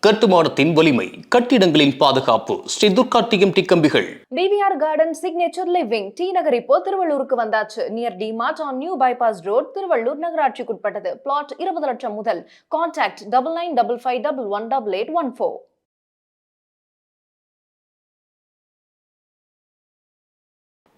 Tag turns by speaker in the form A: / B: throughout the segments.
A: கட்டுமானத்தின் வலிமை, கட்டிடங்களின் பாதுகாப்பு. ஸ்ரீ துர்கா டிஎம்டி கம்பிகள்.
B: TVR garden signature living T Nagar இப்போ திருவள்ளூருக்கு வந்தாச்சு. Near D mart on new bypass road, Tiruvallur நகராட்சிக்குட்பட்டது. பிளாட் 20 லட்சம் முதல். கான்டாக்ட் 9955511814.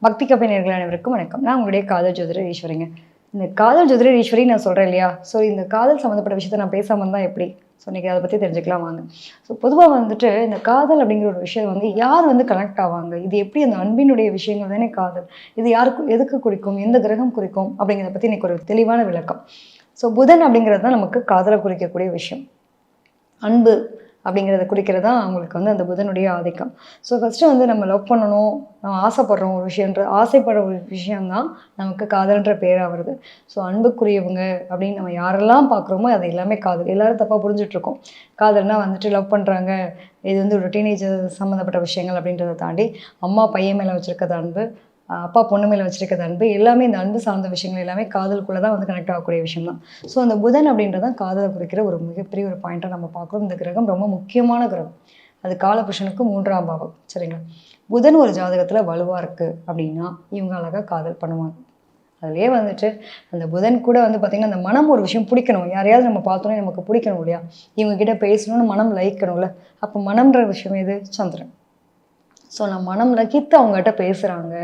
C: பக்தி கபை நேயர்கள் அனைவருக்கும் வணக்கம். நான் உங்களுடைய காதல் ஜோதிடர் ஈஸ்வரிங்க. இந்த காதல் ஜோதிடர் ஈஸ்வரி நான் சொல்கிறேன் இல்லையா, ஸோ இந்த காதல் சம்மந்தப்பட்ட விஷயத்தை நான் பேசாமல் இருந்தால் எப்படி? ஸோ இன்றைக்கி அதை பற்றி தெரிஞ்சுக்கலாம் வாங்க. ஸோ பொதுவாக வந்துட்டு இந்த காதல் அப்படிங்கிற ஒரு விஷயம் வந்து யார் வந்து கனெக்ட் ஆவாங்க, இது எப்படி அந்த அன்பினுடைய விஷயங்கள் தானே காதல், இது யாருக்கு எதுக்கு குறிக்கும், எந்த கிரகம் குறிக்கும் அப்படிங்கிறத பற்றி இன்றைக்கி ஒரு தெளிவான விளக்கம். ஸோ புதன் அப்படிங்கிறது தான் நமக்கு காதலை குறிக்கக்கூடிய விஷயம். அன்பு அப்படிங்கிறத குறிக்கிறது தான் அவங்களுக்கு வந்து அந்த புதனுடைய ஆதிக்கம். ஸோ ஃபஸ்ட்டு வந்து நம்ம லவ் பண்ணணும், நம்ம ஆசைப்படுறோம் ஒரு விஷயன்ற ஆசைப்படுற ஒரு விஷயம்தான் நமக்கு காதல்ன்ற பேராக வருது. ஸோ அன்புக்குரியவங்க அப்படின்னு நம்ம யாரெல்லாம் பார்க்குறோமோ அது எல்லாமே காதல். எல்லோரும் தப்பாக புரிஞ்சிட்ருக்கோம். காதல்னால் வந்துட்டு லவ் பண்ணுறாங்க, இது வந்து ஒரு டீனேஜர் சம்மந்தப்பட்ட விஷயங்கள் அப்படின்றத தாண்டி அம்மா பையன் மேலே வச்சுருக்கிறது அன்பு, அப்பா பொண்ணு மேலே வச்சுருக்கிறது அன்பு, எல்லாமே இந்த அன்பு சார்ந்த விஷயங்கள் எல்லாமே காதலுக்குள்ளே தான் வந்து கனெக்ட் ஆகக்கூடிய விஷயம் தான். ஸோ அந்த புதன் அப்படின்றதான் காதலை குறிக்கிற ஒரு மிகப்பெரிய ஒரு பாயிண்ட்டாக நம்ம பார்க்குறோம். இந்த கிரகம் ரொம்ப முக்கியமான கிரகம். அது காலபுருஷனுக்கு 3ஆம் பாவம். சரிங்களா? புதன் ஒரு ஜாதகத்தில் வலுவாக இருக்குது அப்படின்னா இவங்க அழகாக காதல் பண்ணுவாங்க. அதுலேயே வந்துட்டு அந்த புதன் கூட வந்து பார்த்திங்கன்னா அந்த மனம் ஒரு விஷயம் பிடிக்கணும். யாரையாவது நம்ம பார்த்தோன்னே நமக்கு பிடிக்கணும் இல்லையா, இவங்ககிட்ட பேசணும்னு மனம் லயிக்கணும்ல. அப்போ மனம்ன்ற விஷயம் எது? சந்திரன். ஸோ நான் மனம் லகித்து அவங்ககிட்ட பேசுகிறாங்க,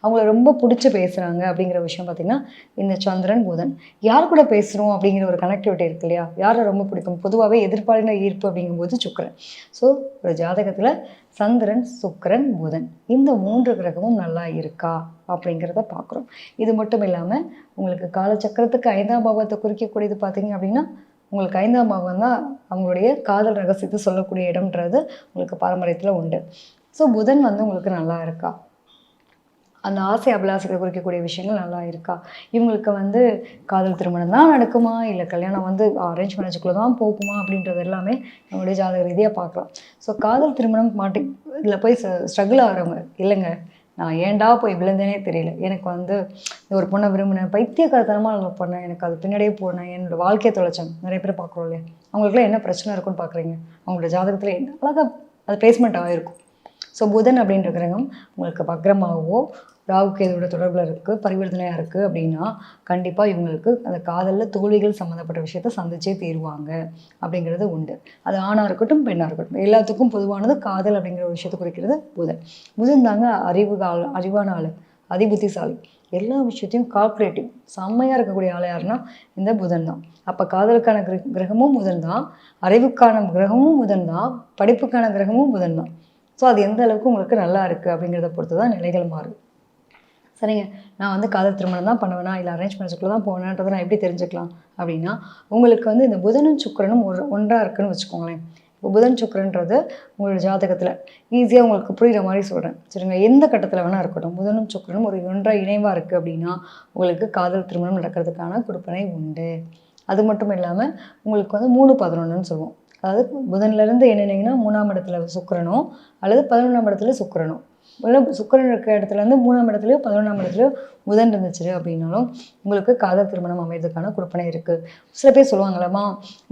C: அவங்கள ரொம்ப பிடிச்சி பேசுகிறாங்க அப்படிங்கிற விஷயம் பார்த்திங்கன்னா இந்த சந்திரன் புதன். யார் கூட பேசுகிறோம் அப்படிங்கிற ஒரு கனெக்டிவிட்டி இருக்கு இல்லையா, யாரை ரொம்ப பிடிக்கும்? பொதுவாகவே எதிர்பாலின ஈர்ப்பு அப்படிங்கும்போது சுக்கிரன். ஸோ ஒரு ஜாதகத்தில் சந்திரன், சுக்கிரன், புதன் இந்த 3 கிரகமும் நல்லா இருக்கா அப்படிங்கிறத பார்க்குறோம். இது மட்டும் இல்லாமல் உங்களுக்கு காலச்சக்கரத்துக்கு 5ஆம் பாவத்தை குறிக்கக்கூடியது பார்த்திங்க அப்படின்னா உங்களுக்கு 5ஆம் பாவம் தான் அவங்களுடைய காதல் ரகசியத்தை சொல்லக்கூடிய இடம்ன்றது உங்களுக்கு பாரம்பரியத்தில் உண்டு. ஸோ புதன் வந்து உங்களுக்கு நல்லா இருக்கா, அந்த ஆசை அபிலாசைகளை குறிக்கக்கூடிய விஷயங்கள் நல்லா இருக்கா, இவங்களுக்கு வந்து காதல் திருமணம் தான் நடக்குமா, இல்லை கல்யாணம் வந்து அரேஞ்ச் மேரேஜுக்குள்ளே தான் போகுமா அப்படின்றது எல்லாமே நம்மளுடைய ஜாதக ரீதியாக பார்க்கலாம். ஸோ காதல் திருமணம் இதில் போய் ஸ்ட்ரகிள் ஆகிறவங்க, இல்லைங்க நான் ஏன்டா போய் விழுந்தேனே தெரியல, எனக்கு வந்து ஒரு பொண்ணை விரும்பினேன், பைத்தியக்காரத்தனமாக லவ் பண்ணேன், எனக்கு அது பின்னாடியே போனேன், என்னோடய வாழ்க்கையை தொலைச்சேன், நிறைய பேர் பார்க்குறோம் இல்லையா, அவங்களுக்குலாம் என்ன பிரச்சனை இருக்குன்னு பார்க்குறீங்க? அவங்களோட ஜாதகத்தில் என்ன அழகாக அது பேஸ்மெண்ட் ஆகிருக்கும். ஸோ புதன் அப்படின்ற கிரகம் உங்களுக்கு வக்ரமாகவோ ராகு கேதுவோட தொடர்பில் இருக்குது, பரிவர்த்தனையாக இருக்குது அப்படின்னா கண்டிப்பாக இவங்களுக்கு அந்த காதலில் தோல்விகள் சம்மந்தப்பட்ட விஷயத்த சந்திச்சே தீருவாங்க அப்படிங்கிறது உண்டு. அது ஆணாக இருக்கட்டும் பெண்ணாக இருக்கட்டும் எல்லாத்துக்கும் பொதுவானது காதல் அப்படிங்கிற ஒரு விஷயத்தை குறிக்கிறது புதன். புதன் தாங்க அறிவான ஆள், அதிபுத்திசாலி, எல்லா விஷயத்தையும் கால்குலேட்டிவ் செம்மையாக இருக்கக்கூடிய ஆள் யாருன்னா இந்த புதன் தான். அப்போ காதலுக்கான கிரகமும் புதன் தான், அறிவுக்கான கிரகமும் புதன் தான், படிப்புக்கான கிரகமும் புதன் தான். ஸோ அது எந்த அளவுக்கு உங்களுக்கு நல்லா இருக்குது அப்படிங்கிறத பொறுத்து தான் நிலைகள் மாறும். சரிங்க, நான் வந்து காதல் திருமணம் தான் பண்ணுவேனா இல்லை அரேஞ்ச் மேரேஜுக்குள்ளே தான் போவேனான்றதை நான் எப்படி தெரிஞ்சுக்கலாம் அப்படின்னா உங்களுக்கு வந்து இந்த புதனும் சுக்கிரனும் ஒன்றாக இருக்குன்னு வச்சுக்கோங்களேன். இப்போ புதன் சுக்கிரன்றது உங்களோட ஜாதகத்தில் ஈஸியாக உங்களுக்கு புரிகிற மாதிரி சொல்கிறேன். சரிங்க, எந்த கட்டத்தில் வேணால் இருக்கட்டும் புதனும் சுக்கிரனும் ஒரு ஒன்றாக இணைவாக இருக்குது அப்படின்னா உங்களுக்கு காதல் திருமணம் நடக்கிறதுக்கான கொடுப்பனை உண்டு. அது மட்டும் இல்லாமல் உங்களுக்கு வந்து 3-11ன்னு சொல்லுவோம். அதாவது புதன்லேருந்து என்னென்னீங்கன்னா 3ஆம் இடத்துல சுக்கிரனோ அல்லது 11ஆம் இடத்துல சுக்கிரனோ, இல்லை சுக்கிரன் இருக்கிற இடத்துலேருந்து 3ஆம் இடத்துலையோ 11ஆம் இடத்துலையோ புதன் இருந்துச்சு அப்படின்னாலும் உங்களுக்கு காதல் திருமணம் அமைகிறதுக்கான கொடுப்பனை இருக்குது. சில பேர் சொல்லுவாங்களம்மா,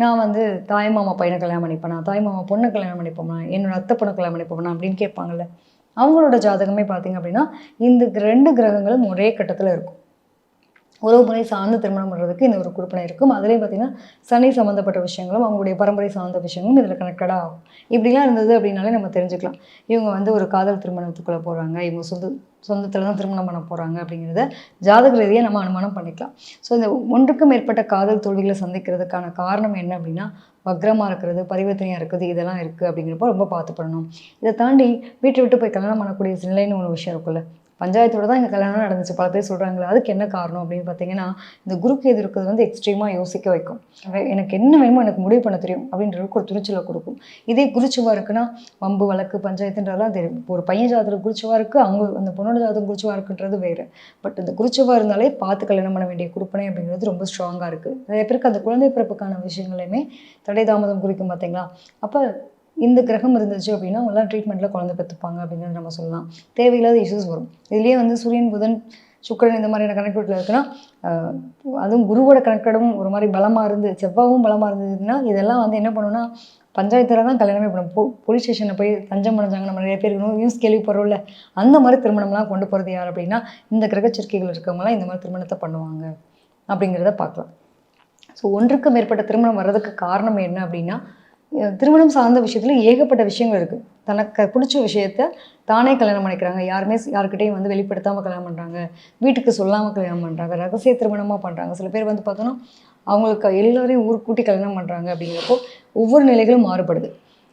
C: நான் வந்து தாய் மாமா பையனை கல்யாணம் பண்ணிப்பேனா, தாய் மாமா பொண்ணை கல்யாணம் பண்ணிப்போம்னா, என்னோட அத்தை பொண்ணை கல்யாணம் பண்ணிப்போம்னா அப்படின்னு கேட்பாங்கல்ல. அவங்களோட ஜாதகமே பார்த்திங்க அப்படின்னா இந்த 2 கிரகங்களும் ஒரே கட்டத்தில் இருக்கும். உறவு முறை சார்ந்து திருமணம் பண்ணுறதுக்கு இந்த ஒரு கொடுப்பனை இருக்கும். அதுலேயும் பார்த்திங்கன்னா சனி சம்மந்தப்பட்ட விஷயங்களும் அவங்களுடைய பரம்பரை சார்ந்த விஷயங்களும் இதில் கனெக்டடாக ஆகும். இப்படிலாம் இருந்தது அப்படின்னாலே நம்ம தெரிஞ்சுக்கலாம் இவங்க வந்து ஒரு காதல் திருமணத்துக்குள்ளே போகிறாங்க, இவங்க சொந்தத்தில் தான் திருமணம் பண்ண போகிறாங்க அப்படிங்கிறத ஜாதக ரீதியாக நம்ம அனுமானம் பண்ணிக்கலாம். ஸோ இந்த ஒன்றுக்கும் மேற்பட்ட காதல் தோல்விகளை சந்திக்கிறதுக்கான காரணம் என்ன அப்படின்னா வக்ரமாக இருக்கிறது, பரிவர்த்தனையாக இருக்குது, இதெல்லாம் இருக்குது அப்படிங்கிறப்போ ரொம்ப பார்த்து பண்ணணும். இதை தாண்டி வீட்டை விட்டு போய் கல்யாணம் பண்ணக்கூடிய நிலைன்னு ஒரு விஷயம் இருக்குல்ல, பஞ்சாயத்தோடு தான் எங்கள் கல்யாணம் நடந்துச்சு பல பேர் சொல்கிறாங்களே, அதுக்கு என்ன காரணம் அப்படின்னு பார்த்தீங்கன்னா இந்த குருக்கு இருக்கிறது வந்து எக்ஸ்ட்ரீமாக யோசிக்க வைக்கும். எனக்கு என்ன வேணுமோ எனக்கு முடிவு பண்ண தெரியும் அப்படின்றதுக்கு ஒரு துணிச்சலை கொடுக்கும். இதே குருச்சுவாக இருக்குன்னா வம்பு வழக்கு பஞ்சாயத்துன்றதெல்லாம் தெரியும். இப்போ ஒரு பையன் ஜாதகம் குருச்சுவாக இருக்குது, அவங்க அந்த பொண்ணோட ஜாதகம் குருச்சுவாக இருக்குன்றது வேறு. பட் இந்த குருச்சுவாக இருந்தாலே பார்த்து கல்யாணம் பண்ண வேண்டிய கொடுப்பனை அப்படிங்கிறது ரொம்ப ஸ்ட்ராங்காக இருக்குது. நிறைய பேருக்கு அந்த குழந்தை பிறப்புக்கான விஷயங்களையுமே தடை தாமதம் குறிக்கும் பார்த்தீங்களா. அப்போ இந்த கிரகம் இருந்துச்சு அப்படின்னா அவங்களாம் ட்ரீட்மெண்ட்டில் குழந்தை பெற்றுப்பாங்க அப்படிங்கிறது நம்ம சொல்லலாம். தேவையில்லாத இஷ்யூஸ் வரும். இதுலேயே வந்து சூரியன் புதன் சுக்கிரன் இந்த மாதிரியான கனெக்டிவிட்டியில் இருக்குன்னா அதுவும் குருவோட கனெக்டடும் ஒரு மாதிரி பலமாக இருந்து செவ்வாவும் பலமாக இருந்ததுன்னா இதெல்லாம் வந்து என்ன பண்ணுன்னா பஞ்சாயத்தில் தான் கல்யாணமே பண்ணும். போலீஸ் ஸ்டேஷனில் போய் தஞ்சம் அடைஞ்சாங்க நம்ம நிறைய பேர் நியூஸ் கேள்விப்படுறோம்ல, அந்த மாதிரி திருமணம்லாம் கொண்டு போகிறது யார் அப்படின்னா இந்த கிரகச்சரிக்கைகள் இருக்கவங்களாம் இந்த மாதிரி திருமணத்தை பண்ணுவாங்க அப்படிங்கிறத பார்க்கலாம். ஸோ ஒன்றுக்கு மேற்பட்ட திருமணம் வர்றதுக்கு காரணம் என்ன அப்படின்னா திருமணம் சார்ந்த விஷயத்துல ஏகப்பட்ட விஷயங்கள் இருக்குது. தனக்கு பிடிச்ச விஷயத்த தானே கல்யாணம் பண்ணிக்கிறாங்க. யாருக்கிட்டையும் வந்து வெளிப்படுத்தாமல் கல்யாணம் பண்ணுறாங்க, வீட்டுக்கு சொல்லாமல் கல்யாணம் பண்ணுறாங்க, ரகசிய திருமணமாக பண்ணுறாங்க. சில பேர் வந்து பார்த்தோன்னா அவங்களுக்கு எல்லோரையும் ஊர் கூட்டி கல்யாணம் பண்ணுறாங்க. அப்படிங்கிறப்போ ஒவ்வொரு நிலைகளும் மாறுபடுது.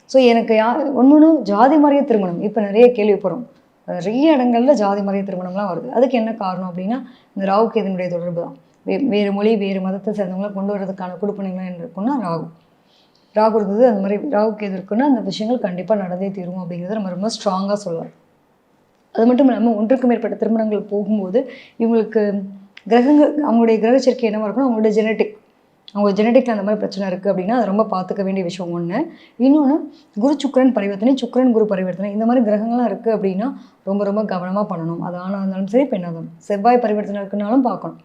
C: ஸோ எனக்கு ஒன்று ஜாதி மறைய திருமணம் இப்போ நிறைய கேள்விப்படுறோம். நிறைய இடங்கள்ல ஜாதி மறைய திருமணம்லாம் வருது. அதுக்கு என்ன காரணம் அப்படின்னா இந்த ராகு கேதுனுடைய தொடர்பு தான். வேறு மொழி வேறு மதத்தை சேர்ந்தவங்களை கொண்டு வரதுக்கான கொடுப்பனைகள் என்ன இருக்குன்னா ராகு இருந்தது. அந்த மாதிரி ராகு கேது இருக்குன்னா அந்த விஷயங்கள் கண்டிப்பாக நடந்தே தீரும் அப்படிங்கிறத நம்ம ரொம்ப ஸ்ட்ராங்காக சொல்லலாம். அது மட்டும் இல்லாமல் ஒன்றுக்கு மேற்பட்ட திருமணங்கள் போகும்போது இவங்களுக்கு கிரகங்கள் அவங்களுடைய கிரகச்சரிக்கை என்னவாக இருக்குன்னா அவங்களுடைய அவங்க ஜெனட்டிக்கில் அந்த மாதிரி பிரச்சனை இருக்குது அப்படின்னா அதை ரொம்ப பார்த்துக்க வேண்டிய விஷயம் ஒன்று. இன்னொன்று குரு சுக்கிரன் பரிவர்த்தனை, சுக்கிரன் குரு பரிவர்த்தனை, இந்த மாதிரி கிரகங்கள்லாம் இருக்குது அப்படின்னா ரொம்ப ரொம்ப கவனமாக பண்ணணும். அது ஆணாக இருந்தாலும் சரி பெண்ணாக இருந்தாலும். செவ்வாய் பரிவர்த்தனை இருக்குனாலும் பார்க்கணும்,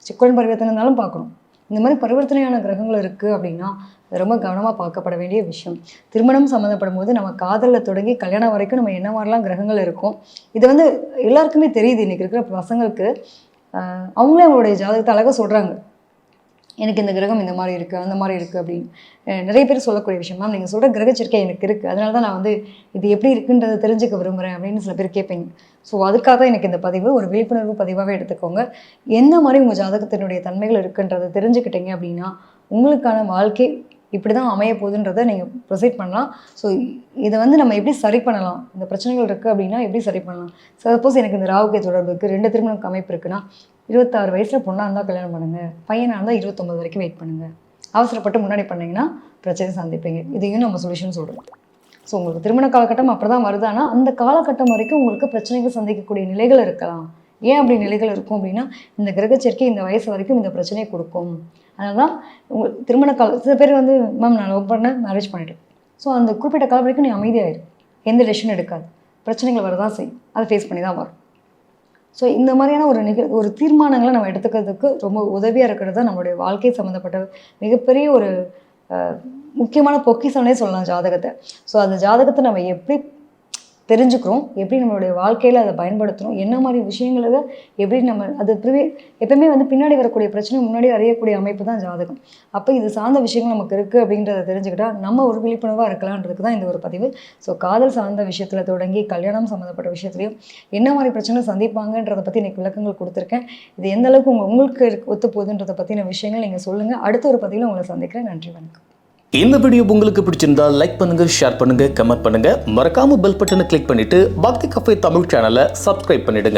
C: சுக்கிரன் பரிவர்த்தனை இருந்தாலும் பார்க்கணும். இந்த மாதிரி பரிவர்த்தனையான கிரகங்கள் இருக்குது அப்படின்னா அது ரொம்ப கவனமாக பார்க்கப்பட வேண்டிய விஷயம். திருமணம் சம்மந்தப்படும் போது நம்ம காதலில் தொடங்கி கல்யாணம் வரைக்கும் நம்ம என்ன மாதிரிலாம் கிரகங்கள் இருக்கும் இது வந்து எல்லாருக்குமே தெரியுது. இன்றைக்கி இருக்கிற பசங்களுக்கு அவங்களே அவங்களுடைய ஜாதகத்தை அழகாக சொல்கிறாங்க, எனக்கு இந்த கிரகம் இந்த மாதிரி இருக்குது அந்த மாதிரி இருக்குது அப்படின்னு நிறைய பேர் சொல்லக்கூடிய விஷயம். மேம் நீங்கள் சொல்கிற கிரகச்சரிக்கை எனக்கு இருக்குது, அதனால தான் நான் வந்து இது எப்படி இருக்குன்றதை தெரிஞ்சுக்க விரும்புகிறேன் அப்படின்னு சில பேர் கேட்பீங்க. ஸோ அதுக்காக தான் எனக்கு இந்த பதிவு ஒரு விழிப்புணர்வு பதிவாகவே எடுத்துக்கோங்க. எந்த மாதிரி உங்கள் ஜாதகத்தினுடைய தன்மைகள் இருக்குன்றதை தெரிஞ்சுக்கிட்டீங்க அப்படின்னா உங்களுக்கான வாழ்க்கை இப்படி தான் அமைய போகுதுன்றதை நீங்கள் ப்ரொசீட் பண்ணலாம். ஸோ இதை வந்து நம்ம எப்படி சரி பண்ணலாம், இந்த பிரச்சனைகள் இருக்குது அப்படின்னா எப்படி சரி பண்ணலாம். சப்போஸ் எனக்கு இந்த ராகுக்கே தொடர்பு இருக்குது, 2 திருமணம் அமைப்பு இருக்குன்னா 26 வயசில் பொண்ணாக இருந்தால் கல்யாணம் பண்ணுங்கள், பையனாக இருந்தால் 29 வரைக்கும் வெயிட் பண்ணுங்கள். அவசரப்பட்டு முன்னாடி பண்ணிங்கன்னா பிரச்சனை சந்திப்பீங்க. இதையும் நம்ம சொல்யூஷன் சொல்கிறோம். ஸோ உங்களுக்கு திருமண காலகட்டம் அப்படி தான் வருதானா அந்த காலகட்டம் வரைக்கும் உங்களுக்கு பிரச்சனைகள் சந்திக்கக்கூடிய நிலைகள் இருக்கலாம். ஏன் அப்படி நிலைகள் இருக்கும் அப்படின்னா இந்த கிரகச்சரிக்கை இந்த வயசு வரைக்கும் இந்த பிரச்சனையை கொடுக்கும். அதனால தான் உங்கள் திருமண காலம் சில பேர் வந்து மேம் நான் லவ் பண்ணேன் மேரேஜ் பண்ணிட்டேன், ஸோ அந்த குறிப்பிட்ட காலம் வரைக்கும் நீ அமைதியாயிரு, எந்த டெசிஷன் எடுக்காது, பிரச்சனைகள் வரதான் செய்யும், அதை ஃபேஸ் பண்ணி தான் வரும். ஸோ இந்த மாதிரியான ஒரு தீர்மானங்களை நம்ம எடுத்துக்கிறதுக்கு ரொம்ப உதவியாக இருக்கிறது தான் நம்மளுடைய வாழ்க்கை சம்மந்தப்பட்ட மிகப்பெரிய ஒரு முக்கியமான பொக்கிஷம்னே சொல்லலாம் ஜாதகத்தை. ஸோ அந்த ஜாதகத்தை நம்ம எப்படி தெரிஞ்சுக்கிறோம், எப்படி நம்மளுடைய வாழ்க்கையில் அதை பயன்படுத்துகிறோம், என்ன மாதிரி விஷயங்களை எப்படி நம்ம அது எப்பவுமே வந்து பின்னாடி வரக்கூடிய பிரச்சனை முன்னாடி அறியக்கூடிய அமைப்பு தான் ஜாதகம். அப்போ இது சார்ந்த விஷயங்கள் நமக்கு இருக்குது அப்படின்றத தெரிஞ்சுக்கிட்டா நம்ம ஒரு விழிப்புணர்வாக இருக்கலான்றதுக்கு தான் இந்த ஒரு பதிவு. ஸோ காதல் சார்ந்த விஷயத்தில் தொடங்கி கல்யாணம் சம்மந்தப்பட்ட விஷயத்துலையும் என்ன மாதிரி பிரச்சனை சந்திப்பாங்கன்றதை பற்றி எனக்கு விளக்கங்கள் கொடுத்துருக்கேன். இது எந்த அளவுக்கு உங்களுக்கு ஒத்து போகுதுன்றதை பற்றின விஷயங்கள் நீங்கள் சொல்லுங்கள். அடுத்த ஒரு பதிவில் உங்களை சந்திக்கிறேன். நன்றி, வணக்கம்.
A: இந்த வீடியோ உங்களுக்கு பிடிச்சிருந்தா லைக் பண்ணுங்க, ஷேர் பண்ணுங்க, கமெண்ட் பண்ணுங்க. மறக்காம பெல் பட்டனை கிளிக் பண்ணிட்டு பக்தி கஃபே தமிழ் சேனலை சப்ஸ்கிரைப் பண்ணிடுங்க.